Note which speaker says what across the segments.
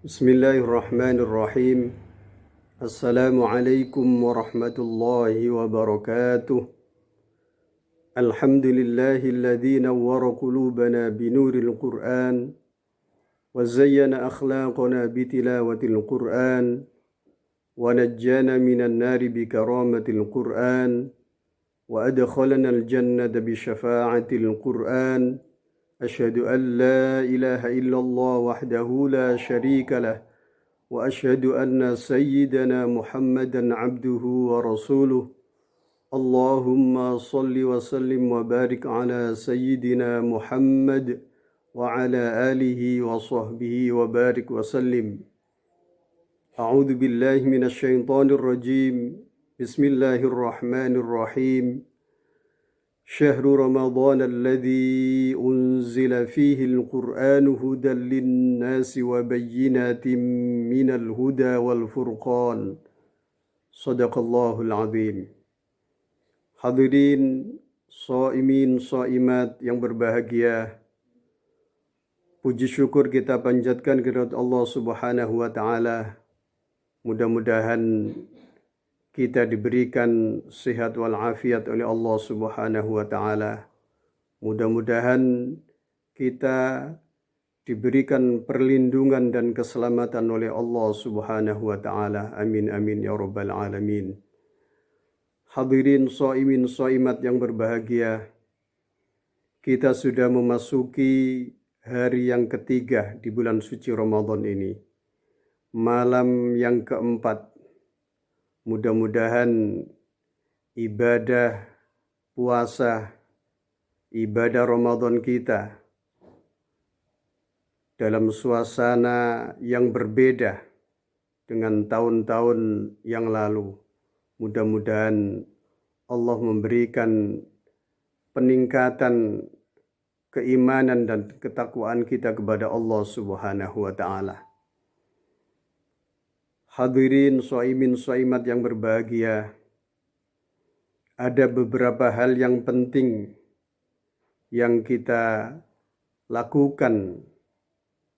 Speaker 1: Bismillahirrahmanirrahim. Assalamualaikum warahmatullahi wabarakatuh. Alhamdulillahilladzi nawwara qulubana binuril Qur'an wa zayyana akhlaqana bitilawatil Qur'an wa najjana minan nari bikaramatil Qur'an wa adkhalana al-jannata bisyafa'atil Qur'an. Asyhadu an la ilaha illallah wahdahu la syarika lah وأشهد أن سيدنا محمدا عبده ورسوله. اللهم صل وسلم وبارك على سيدنا محمد وعلى آله وصحبه وبارك وسلم. أعوذ بالله من الشيطان الرجيم. بسم الله الرحمن الرحيم. شهر رمضان الذي أنزل فيه القرآن هدى للناس وبينات من الهدى والفرقان. صدق الله العظيم. Hadirin shaimin shaimat yang berbahagia, puji syukur kita panjatkan kepada Allah Subhanahu wa taala. Mudah-mudahan kita diberikan sehat wal afiat oleh Allah Subhanahu wa taala. Mudah-mudahan kita diberikan perlindungan dan keselamatan oleh Allah Subhanahu wa taala. Amin amin ya rabbal alamin. Hadirin shaimin shaimat yang berbahagia, kita sudah memasuki hari yang ketiga di bulan suci Ramadan ini. Malam yang keempat. Mudah-mudahan ibadah puasa, ibadah Ramadan kita dalam suasana yang berbeda dengan tahun-tahun yang lalu. Mudah-mudahan Allah memberikan peningkatan keimanan dan ketakwaan kita kepada Allah Subhanahu wa taala. Hadirin shaimin shaimat yang berbahagia, ada beberapa hal yang penting yang kita lakukan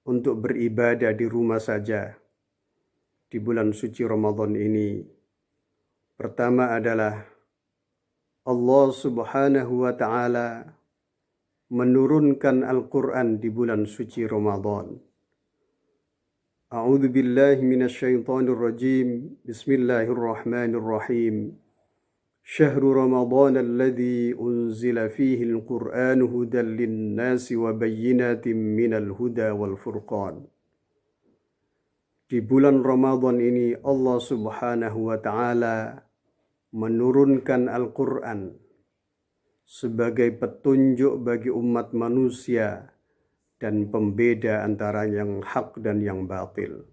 Speaker 1: untuk beribadah di rumah saja di bulan suci Ramadan ini. Pertama adalah Allah Subhanahu wa taala menurunkan Al-Quran di bulan suci Ramadan. A'udzu billahi minasyaitonir rajim. Bismillahirrahmanirrahim. Syahrul Ramadan alladzi unzila fihi al-Qur'an hudan lin-nasi wa bayyinatin minal huda wal furqan. Di bulan Ramadan ini Allah Subhanahu wa taala menurunkan Al-Quran sebagai petunjuk bagi umat manusia dan pembeda antara yang hak dan yang batil.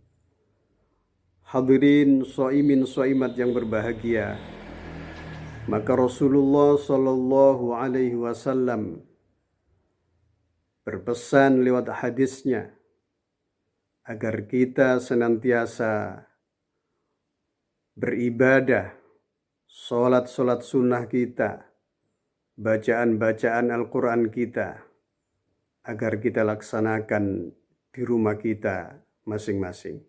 Speaker 1: Hadirin shaimin shaimat yang berbahagia, maka Rasulullah sallallahu alaihi wasallam berpesan lewat hadisnya agar kita senantiasa beribadah, solat-solat sunnah kita, bacaan-bacaan Al-Quran kita, agar kita laksanakan di rumah kita masing-masing.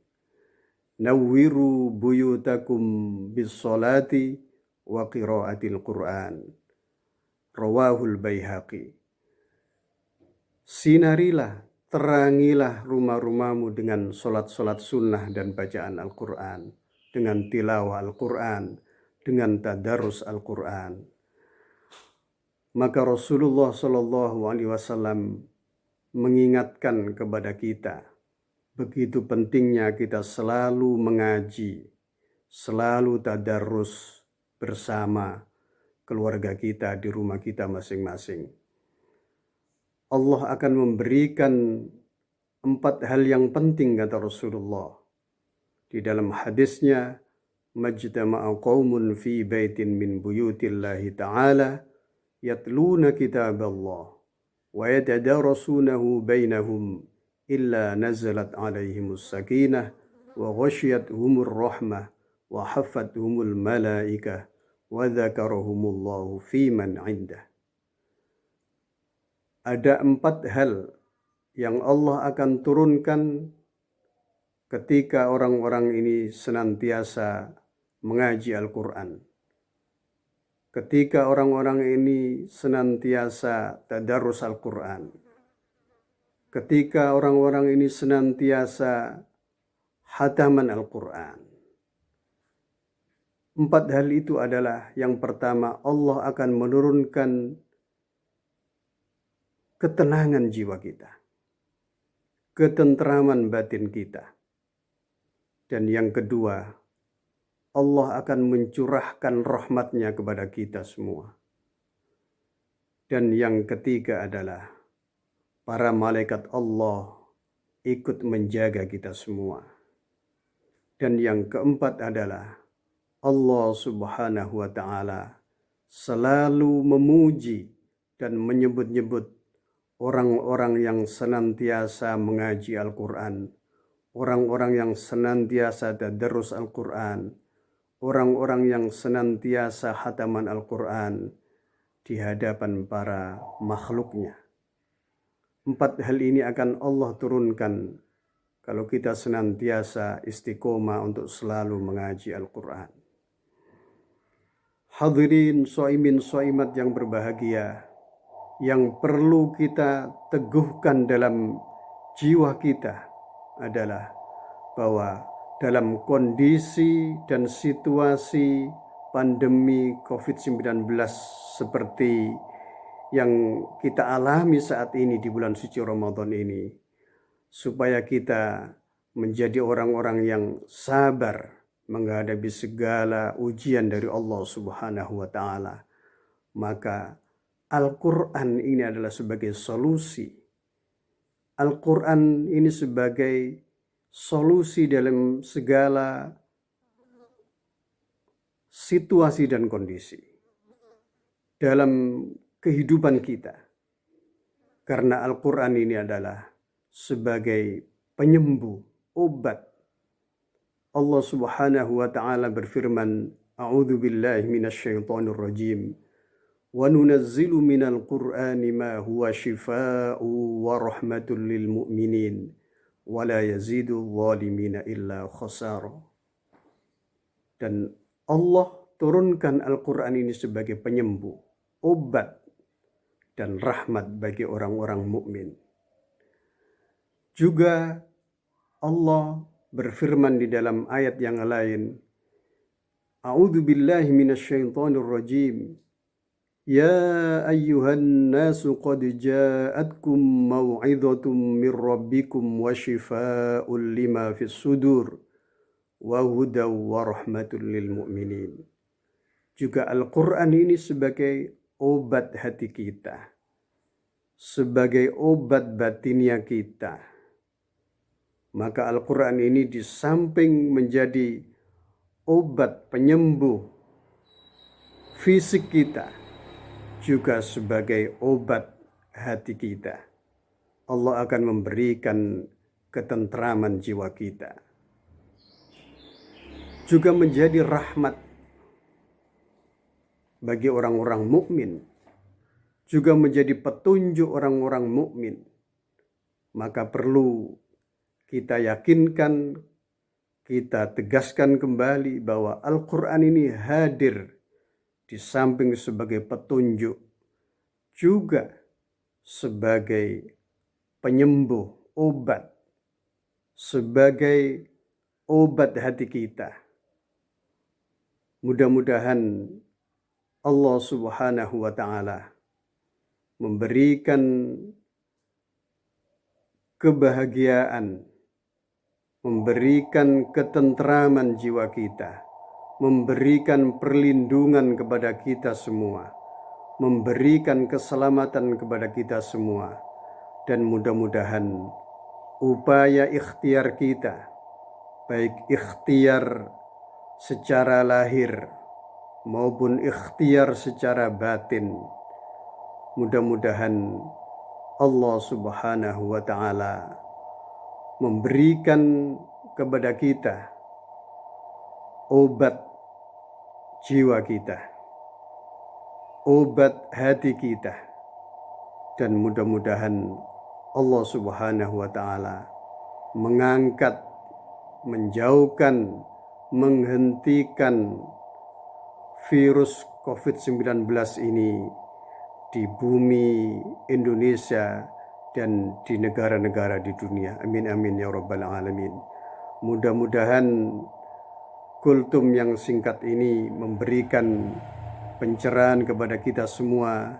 Speaker 1: Nawwiru buyutakum bis salati wa qiraatil Qur'an. Rawahul Baihaqi. Sinarilah, terangilah rumah-rumahmu dengan solat-solat sunnah dan bacaan Al-Quran, dengan tilawah Al-Quran, dengan tadarus Al-Quran. Maka Rasulullah Shallallahu Alaihi Wasallam mengingatkan kepada kita, begitu pentingnya kita selalu mengaji, selalu tadarus bersama keluarga kita di rumah kita masing-masing. Allah akan memberikan 4 hal yang penting, kata Rasulullah. Di dalam hadisnya, majtama'a qaumun fi baitin min buyutillahi ta'ala yatluna kitaballah wa yatadarasunahu bainahum illa nazalat alaihimus sakinah wa ghasyiyatuhumur rahmah wa haffathumul malaikah wa dzakarahumullahu fi man 'indah. Ada 4 hal yang Allah akan turunkan ketika orang-orang ini senantiasa mengaji Al-Quran, ketika orang-orang ini senantiasa tadarus Al-Quran, ketika orang-orang ini senantiasa hataman Al-Quran. 4 hal itu adalah, yang pertama, Allah akan menurunkan ketenangan jiwa kita, ketentraman batin kita. Dan yang kedua, Allah akan mencurahkan rahmatnya kepada kita semua. Dan yang ketiga adalah, para malaikat Allah ikut menjaga kita semua. Dan yang keempat adalah, Allah Subhanahu wa Ta'ala selalu memuji dan menyebut-nyebut orang-orang yang senantiasa mengaji Al-Quran, orang-orang yang senantiasa tadarus Al-Quran, orang-orang yang senantiasa hataman Al-Quran di hadapan para makhluknya. 4 hal ini akan Allah turunkan kalau kita senantiasa istiqomah untuk selalu mengaji Al-Quran. Hadirin shaimin shaimat yang berbahagia, yang perlu kita teguhkan dalam jiwa kita adalah bahwa dalam kondisi dan situasi pandemi COVID-19 seperti yang kita alami saat ini di bulan suci Ramadan ini, supaya kita menjadi orang-orang yang sabar menghadapi segala ujian dari Allah Subhanahu wa Ta'ala, maka Al-Quran ini adalah sebagai solusi. Al-Quran ini sebagai solusi dalam segala situasi dan kondisi dalam kehidupan kita. Karena Al-Quran ini adalah sebagai penyembuh, obat. Allah Subhanahu wa Ta'ala berfirman, A'udzu billahi minasyaitonir rajim. Wa nunazzilu minal Qur'ani ma huwa shifaa'u wa rahmatul lil mu'minin wa la yazidu zalimina illa khasara. Dan Allah turunkan Al-Quran ini sebagai penyembuh, obat, dan rahmat bagi orang-orang mukmin. Juga Allah berfirman di dalam ayat yang lain, A'udzu billahi minasyaitonir rajim. Ya ayyuhan nasu qad ja'atkum mau'izatum mir rabbikum wa shifaa'un lima fis sudur wa hudaw wa rahmatul lil mu'minin. Juga Al-Quran ini sebagai obat hati kita, sebagai obat batinnya kita. Maka Al-Quran ini di samping menjadi obat penyembuh fisik kita, juga sebagai obat hati kita. Allah akan memberikan ketentraman jiwa kita. Juga menjadi rahmat bagi orang-orang mukmin, juga menjadi petunjuk orang-orang mukmin. Maka perlu kita yakinkan, kita tegaskan kembali bahwa Al-Quran ini hadir di samping sebagai petunjuk, juga sebagai penyembuh, obat, sebagai obat hati kita. Mudah-mudahan Allah Subhanahu wa Ta'ala memberikan kebahagiaan, memberikan ketentraman jiwa kita, memberikan perlindungan kepada kita semua, memberikan keselamatan kepada kita semua, dan mudah-mudahan upaya ikhtiar kita, baik ikhtiar secara lahir maupun ikhtiar secara batin, mudah-mudahan Allah Subhanahu wa Ta'ala memberikan kepada kita obat jiwa kita, obat hati kita, dan mudah-mudahan Allah Subhanahu wa Ta'ala mengangkat menjauhkan, menghentikan virus COVID-19 ini di bumi Indonesia dan di negara-negara di dunia. Amin amin ya rabbal alamin. Mudah-mudahan kultum yang singkat ini memberikan pencerahan kepada kita semua,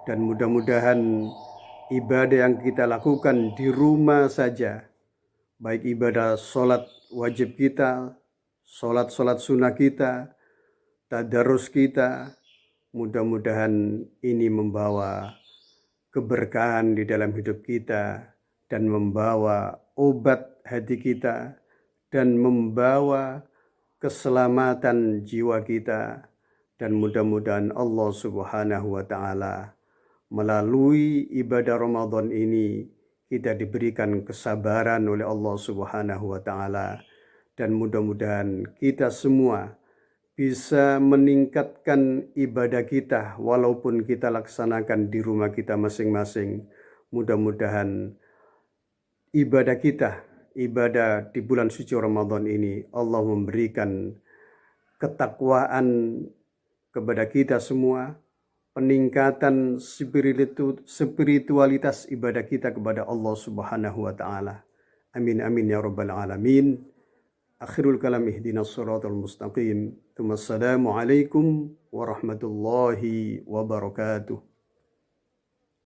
Speaker 1: dan mudah-mudahan ibadah yang kita lakukan di rumah saja, baik ibadah sholat wajib kita, sholat sunnah kita, tadarus kita, mudah-mudahan ini membawa keberkahan di dalam hidup kita dan membawa obat hati kita dan membawa keselamatan jiwa kita, dan mudah-mudahan Allah Subhanahu wa Ta'ala melalui ibadah Ramadan ini kita diberikan kesabaran oleh Allah Subhanahu wa Ta'ala, dan mudah-mudahan kita semua bisa meningkatkan ibadah kita walaupun kita laksanakan di rumah kita masing-masing. Mudah-mudahan ibadah kita, ibadah di bulan suci Ramadan ini, Allah memberikan ketakwaan kepada kita semua, peningkatan spiritualitas ibadah kita kepada Allah Subhanahu wa Ta'ala. Amin amin ya rabbal alamin. Akhirul kalam ihdinas siratal mustaqim. Assalamualaikum warahmatullahi wabarakatuh.